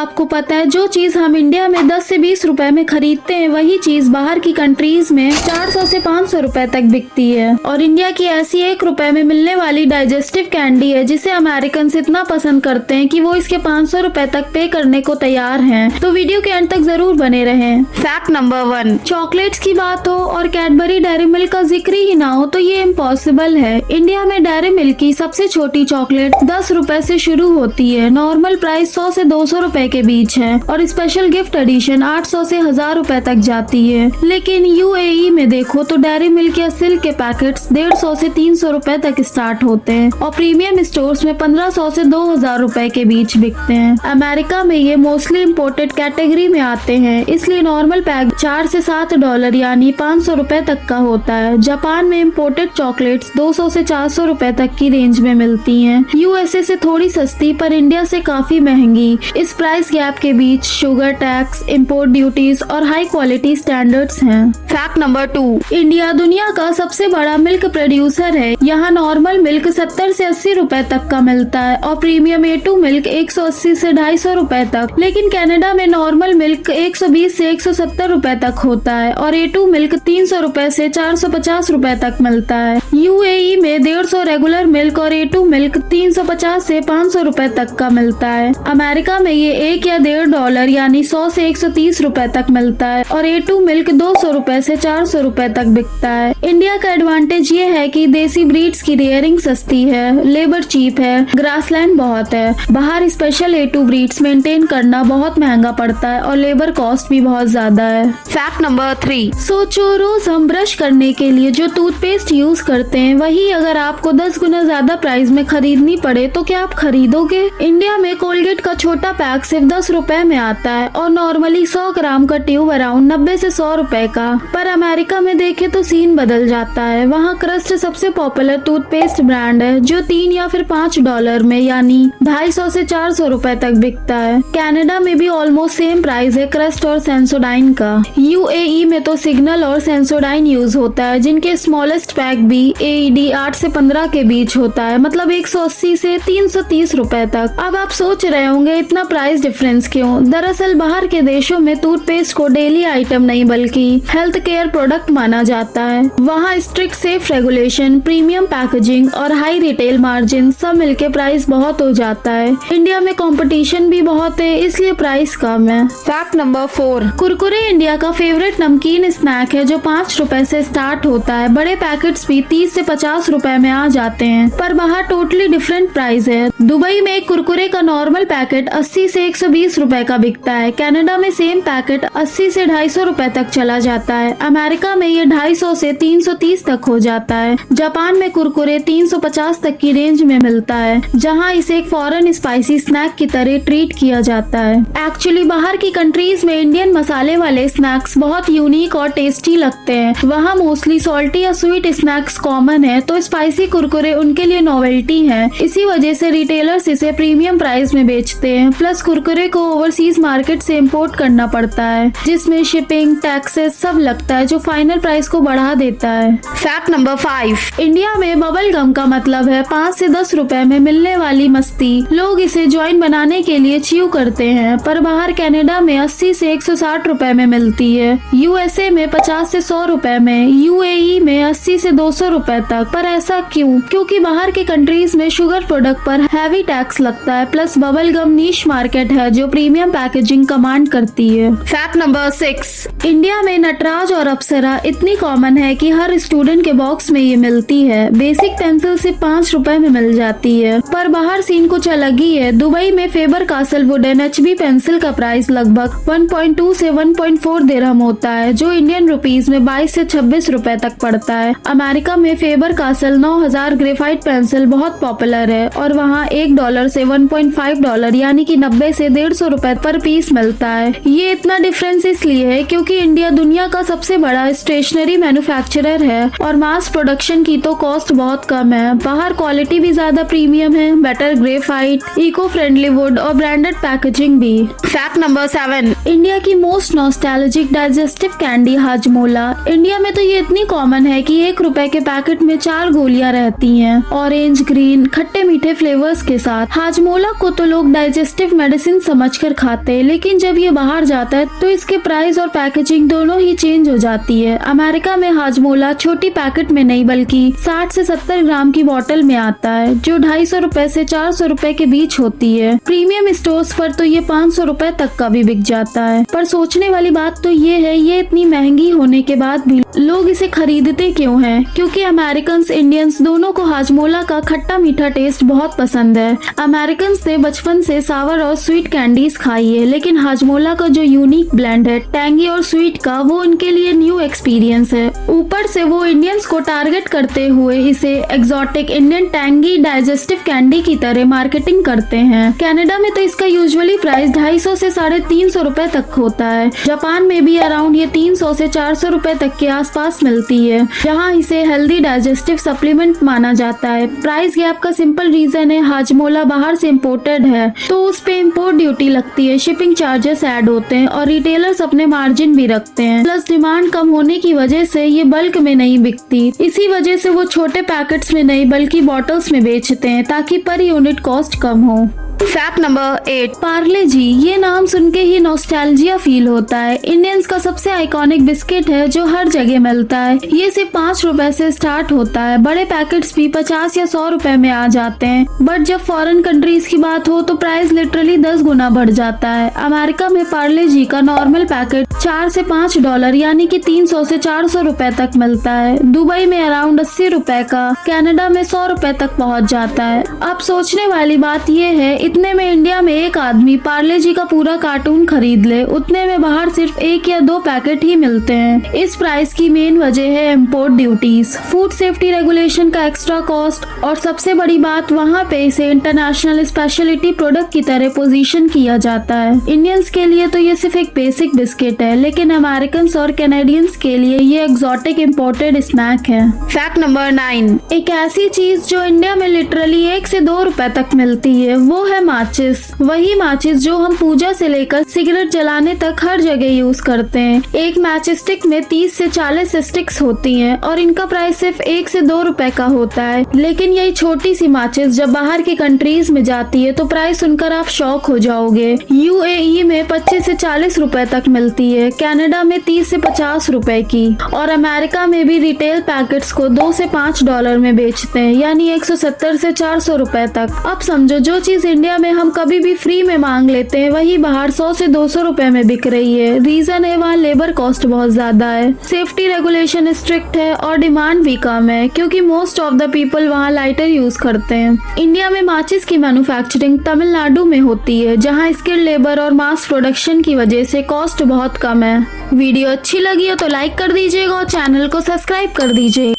आपको पता है जो चीज हम इंडिया में 10 से 20 रुपए में खरीदते हैं वही चीज बाहर की कंट्रीज में 400 से 500 रुपए तक बिकती है। और इंडिया की ऐसी 1 रुपए में मिलने वाली डाइजेस्टिव कैंडी है जिसे अमेरिकन इतना पसंद करते हैं कि वो इसके 500 रुपए तक पे करने को तैयार हैं। तो वीडियो के अंत तक जरूर बने रहें। फैक्ट नंबर 1, चॉकलेट्स की बात हो और कैडबरी डेयरी मिल्क का जिक्र ही ना हो तो ये इम्पॉसिबल है। इंडिया में डेयरी मिल्क की सबसे छोटी चॉकलेट 10 रुपए से शुरू होती है। नॉर्मल प्राइस 100 से 200 रुपए के बीच है और स्पेशल गिफ्ट एडिशन 800 से 1000 रुपए तक जाती है। लेकिन यूएई में देखो तो डेयरी मिल्क या सिल्क के पैकेट्स 150 से 300 रुपए तक स्टार्ट होते हैं और प्रीमियम स्टोर्स में 1500 से 2000 रुपए के बीच बिकते हैं। अमेरिका में ये मोस्टली इम्पोर्टेड कैटेगरी में आते हैं, इसलिए नॉर्मल पैक $4 से $7 यानी 500 रुपए तक का होता है। जापान में इम्पोर्टेड चॉकलेट्स 200 से 400 रुपए तक की रेंज में मिलती हैं। यूएसए से थोड़ी सस्ती पर इंडिया से काफी महंगी। इस प्राइस गैप के बीच शुगर टैक्स, इम्पोर्ट ड्यूटीज और हाई क्वालिटी स्टैंडर्ड्स हैं। फैक्ट नंबर 2, इंडिया दुनिया का सबसे बड़ा मिल्क प्रोड्यूसर है। यहाँ नॉर्मल मिल्क 70 से 80 रुपए तक का मिलता है और प्रीमियम A2 मिल्क 180 से 250 रुपए तक। लेकिन कनाडा में नॉर्मल मिल्क 120 से 170 रुपए तक होता है और A2 मिल्क 300 रुपए से 450 रुपए तक मिलता है। यूएई में 150 रेगुलर मिल्क और A2 मिल्क 350 से 500 रुपए तक का मिलता है। अमेरिका में ये $1 या $1.5 यानी 100 से 130 रुपए तक मिलता है और A2 मिल्क 200 रुपए से 400 रुपए तक बिकता है। इंडिया का एडवांटेज ये है कि देसी ब्रीड्स की रेयरिंग सस्ती है, लेबर चीप है, ग्रासलैंड बहुत है। बाहर स्पेशल A2 ब्रीड्स मेंटेन करना बहुत महंगा पड़ता है और लेबर कॉस्ट भी बहुत ज्यादा है। फैक्ट नंबर 3, सोचो रोज हम ब्रश करने के लिए जो टूथपेस्ट यूज करते हैं वही अगर आपको 10 गुना ज्यादा प्राइस में खरीदनी पड़े तो क्या आप खरीदोगे? इंडिया में कोलगेट का छोटा पैक सिर्फ 10 रुपए में आता है और नॉर्मली 100 ग्राम का ट्यूब अराउंड 90 से 100 रुपए का। पर अमेरिका में देखे तो सीन बदल जाता है। वहाँ क्रस्ट सबसे पॉपुलर टूथपेस्ट ब्रांड है जो $3 या फिर $5 में यानी 250 से 400 रुपए तक बिकता है। कनाडा में भी ऑलमोस्ट सेम प्राइस है क्रस्ट और सेंसोडाइन का। यूएई में तो सिग्नल और सेंसोडाइन यूज होता है जिनके स्मॉलेस्ट पैक भी AED 8 से 15 के बीच होता है, मतलब 180 से 330 रुपए तक। अब आप सोच रहे होंगे इतना प्राइस डिफरेंस क्यों? दरअसल बाहर के देशों में टूथपेस्ट को डेली आइटम नहीं बल्कि हेल्थ केयर प्रोडक्ट माना जाता है। वहाँ strict safe regulation, premium packaging और हाई रिटेल मार्जिन सब मिलके प्राइस बहुत हो जाता है। इंडिया में कंपटीशन भी बहुत है इसलिए प्राइस कम है। फैक्ट नंबर 4, कुरकुरे इंडिया का फेवरेट नमकीन स्नैक है जो 5 रुपए से स्टार्ट होता है। बड़े पैकेट्स भी 30 से 50 रुपए में आ जाते हैं पर बाहर टोटली डिफरेंट प्राइस है। दुबई में एक कुरकुरे का नॉर्मल पैकेट 80 से 120 रुपए का बिकता है। कनाडा में सेम पैकेट 80 से 250 रुपए तक चला जाता है। अमेरिका में ये 250 से 330 तक हो जाता है। जापान में कुरकुरे 350 तक की रेंज में मिलता है जहाँ इसे एक फॉरेन स्पाइसी स्नैक की तरह ट्रीट किया जाता है। एक्चुअली बाहर की कंट्रीज में इंडियन मसाले वाले स्नैक्स बहुत यूनिक और टेस्टी लगते हैं। वहाँ मोस्टली सॉल्टी या स्वीट स्नैक्स कॉमन है तो स्पाइसी कुरकुरे उनके लिए नॉवेल्टी है। इसी वजह से रिटेलर्स इसे प्रीमियम प्राइस में बेचते हैं। प्लस कुरकुरे को ओवरसीज मार्केट से इम्पोर्ट करना पड़ता है जिसमें शिपिंग, टैक्सेस सब लगता है जो फाइनल प्राइस को बढ़ा देता है। फैक्ट नंबर 5, इंडिया में बबल गम का मतलब है 5 से 10 रुपए में मिलने वाली मस्ती। लोग इसे जॉइंट बनाने के लिए च्यू करते हैं पर बाहर कनाडा में 80 से 160 रुपए में मिलती है। यूएसए में 50 से 100 रुपए में, यूएई में 80 से 200 रुपए तक। पर ऐसा क्यों? क्योंकि बाहर के कंट्रीज में शुगर प्रोडक्ट पर हैवी टैक्स लगता है। Plus bubble gum niche market है जो प्रीमियम पैकेजिंग कमांड करती है। फैक्ट नंबर 6, इंडिया में नटराज और अप्सरा इतनी कॉमन है कि हर स्टूडेंट के बॉक्स में ये मिलती है। बेसिक पेंसिल सिर्फ 5 रुपए में मिल जाती है पर बाहर सीन कुछ अलग ही है। दुबई में Faber Castell wooden HB pencil का प्राइस लगभग 1.2 से 1.4 दिरहम होता है जो इंडियन रुपीस में 22 से 26 रुपए तक पड़ता है। अमेरिका में फेबर कासल 9000 ग्रेफाइट पेंसिल बहुत पॉपुलर है और वहाँ $1 से $1.5 यानी कि 90 से 150 रुपए पर पीस मिलता है। ये इतना डिफरेंस इसलिए है क्योंकि इंडिया दुनिया का सबसे बड़ा स्टेशनरी मैन्युफैक्चरर है और मास प्रोडक्शन की तो कॉस्ट बहुत कम है। बाहर क्वालिटी भी ज्यादा प्रीमियम है, better graphite, eco friendly wood और ब्रांडेड पैकेजिंग भी। फैक्ट नंबर 7, इंडिया की most nostalgic digestive candy Hajmola. India में तो ये इतनी कॉमन है कि 1 रुपए के पैकेट में 4 गोलियां रहती हैं, ऑरेंज, ग्रीन, खट्टे मीठे फ्लेवर्स के साथ। हाजमोला को तो लोग डाइजेस्टिव मेडिसिन मेडिसिन समझकर खाते हैं, लेकिन जब ये बाहर जाता है तो इसके प्राइस और पैकेजिंग दोनों ही चेंज हो जाती है। अमेरिका में हाजमोला छोटी पैकेट में नहीं बल्कि 60 से 70 ग्राम की बोतल में आता है, जो 250 रुपए से 400 रुपए के बीच होती है। प्रीमियम स्टोर्स पर तो ये 500 रुपए तक का भी बिक जाता है। पर सोचने वाली बात तो ये है, ये इतनी महंगी होने के बाद भी लोग इसे खरीदते क्यों हैं? क्योंकि अमेरिकन इंडियंस दोनों को हाजमोला का खट्टा मीठा टेस्ट बहुत पसंद है। अमेरिकन ने बचपन से सावर और स्वीट कैंडीज खाई है, लेकिन हाजमोला का जो यूनिक ब्लेंड है टैंगी और स्वीट का, वो उनके लिए न्यू एक्सपीरियंस है। ऊपर से वो इंडियंस को टारगेट करते हुए इसे exotic Indian tangy digestive candy की तरह मार्केटिंग करते हैं। कनाडा में तो इसका यूजुअली प्राइस 250 से 350 रुपए तक होता है। जापान में भी अराउंड ये 300 से 400 रुपए तक के आसपास मिलती है, जहाँ इसे हेल्दी डाइजेस्टिव सप्लीमेंट माना जाता है। प्राइस गैप का सिंपल रीजन है, हाजमोला बाहर से इम्पोर्टेड है तो उस पे इम्पोर्ट ड्यूटी लगती है, शिपिंग चार्जेस ऐड होते हैं और रिटेलर्स अपने मार्जिन भी रखते हैं। प्लस डिमांड कम होने की वजह से ये बल्क में नहीं बिकती। इसी वजह से वो छोटे पैकेट्स में नहीं बल्कि बॉटल्स में बेचते हैं ताकि पर यूनिट कॉस्ट कम हो। Fact number 8। पार्ले जी, ये नाम सुन के ही नॉस्टैल्जिया फील होता है। इंडियंस का सबसे आइकॉनिक बिस्किट है जो हर जगह मिलता है। ये सिर्फ 5 रुपए से स्टार्ट होता है। बड़े पैकेट्स भी 50 या 100 रुपए में आ जाते हैं, बट जब फॉरेन कंट्रीज की बात हो तो प्राइस लिटरली 10 गुना बढ़ जाता है। अमेरिका में पार्ले जी का नॉर्मल पैकेट $4 से $5 यानी कि 300 से 400 रुपए तक मिलता है। दुबई में अराउंड 80 रुपए का, कनाडा में 100 रुपए तक पहुँच जाता है। अब सोचने वाली बात ये है, इतने में इंडिया में एक आदमी पार्ले जी का पूरा कार्टून खरीद ले, उतने में बाहर सिर्फ 1 या 2 पैकेट ही मिलते हैं। इस प्राइस की मेन वजह है import duties, food safety regulation का एक्स्ट्रा कॉस्ट और सबसे बड़ी बात, वहाँ पे इसे इंटरनेशनल स्पेशलिटी प्रोडक्ट की तरह पोजीशन किया जाता है। इंडियंस के लिए तो ये सिर्फ एक बेसिक बिस्किट है, लेकिन अमेरिकन और कैनेडियंस के लिए ये एक्सोटिक इम्पोर्टेड स्नैक है। Fact number 9। एक ऐसी चीज जो इंडिया में लिटरली 1 से 2 रुपए तक मिलती है, वो है माचिस। वही माचिस जो हम पूजा से लेकर सिगरेट जलाने तक हर जगह यूज करते हैं। एक मैच स्टिक में 30 से 40 स्टिक्स होती हैं और इनका प्राइस सिर्फ 1 से 2 रुपए का होता है। लेकिन यही छोटी सी माचिस जब बाहर की कंट्रीज में जाती है तो प्राइस सुनकर आप शॉक हो जाओगे। UAE में 25 से 40 रुपए तक मिलती है, कनाडा में 30 से 50 रुपए की, और अमेरिका में भी रिटेल पैकेट्स को $2 से $5 में बेचते हैं, यानी 170 से 400 रुपए तक। अब समझो, जो चीज इंडिया में हम कभी भी फ्री में मांग लेते हैं, वही बाहर 100 से 200 रुपए में बिक रही है। रीजन है वहाँ लेबर कॉस्ट बहुत ज्यादा है, सेफ्टी रेगुलेशन स्ट्रिक्ट है और डिमांड भी कम है, क्योंकि मोस्ट ऑफ द पीपल वहाँ लाइटर यूज करते हैं। इंडिया में माचिस की मैन्युफैक्चरिंग तमिलनाडु में होती है, जहाँ स्किल्ड लेबर और मास प्रोडक्शन की वजह से कॉस्ट बहुत कम है। वीडियो अच्छी लगी हो तो लाइक कर दीजिएगा और चैनल को सब्सक्राइब कर दीजिए।